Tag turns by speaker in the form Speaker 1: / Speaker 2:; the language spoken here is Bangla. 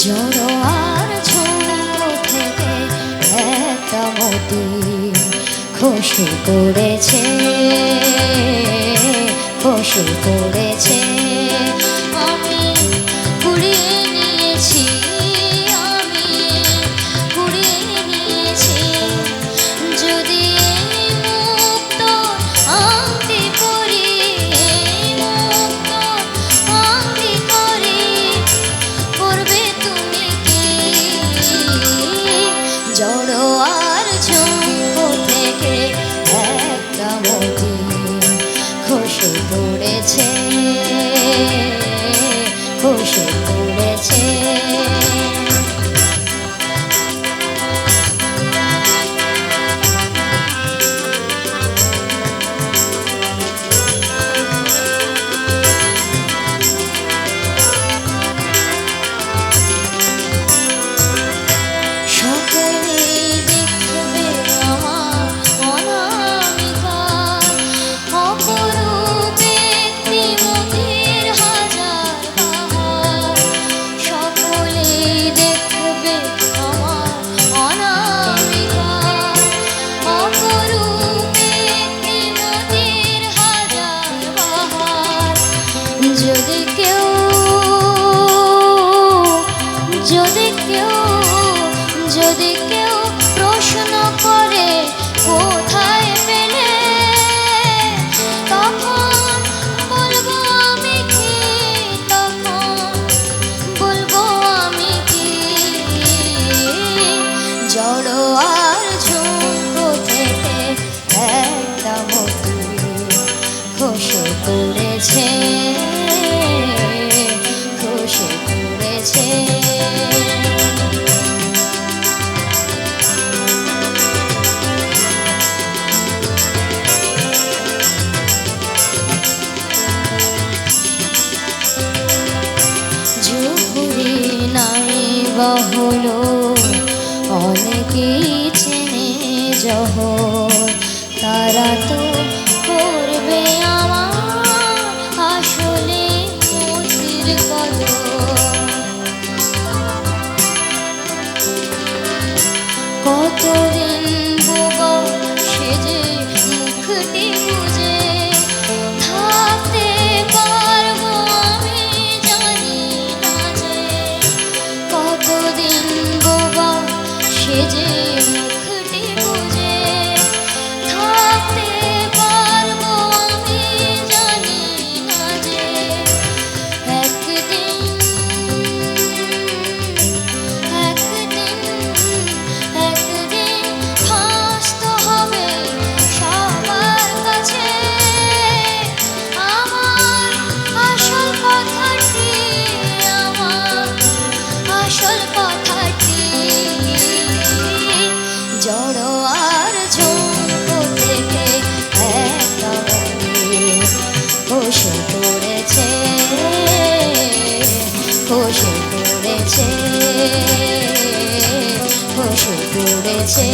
Speaker 1: জড়ো আর ঝুমকো থেকে একটা মতি খুশি করেছে, খুশি করেছে। আমি কুড়িয়ে নিয়েছি, আমি কুড়িয়ে নিয়েছি। যদি মুক্ত আংটি পরি, মুক্ত আংটি পরি, করবে তুমি কি? জড়ো আর ঝুমকো থেকে একটা মতি খুশি করেছে, খুশি করেছে। যদি কেউ, যদি কেউ, যদি কেউ প্রশ্ন করে কোথায় পেলে, তখন বলবো আমি কি, তখন বলবো আমি কি? জড়ো আর ঝুমকো থেকে একটা মতি খুশি করেছে, খুশি করেছে। জুহুরি নাই বা হলো অনেকেই চেনে জহর, তারা তো করবে আমার আসলে মতির কদর। কতদিন বোবা সেজে মুখটি বুঝে থাকতে পারবো আমি জানি না যে, কতদিন বোবা সেজে মুখটি বুঝে থাকতে পারবো আমি জানি না যে, একদিন, একদিন, একদিন হাসতে হবে সবার কাছে আমার আসল কথাটি, আমার আসল কথাটি। জড়ো আর ঝুমকো থেকে একটা মতি খুশি করেছে, খুশি করেছে, খুশি করেছে।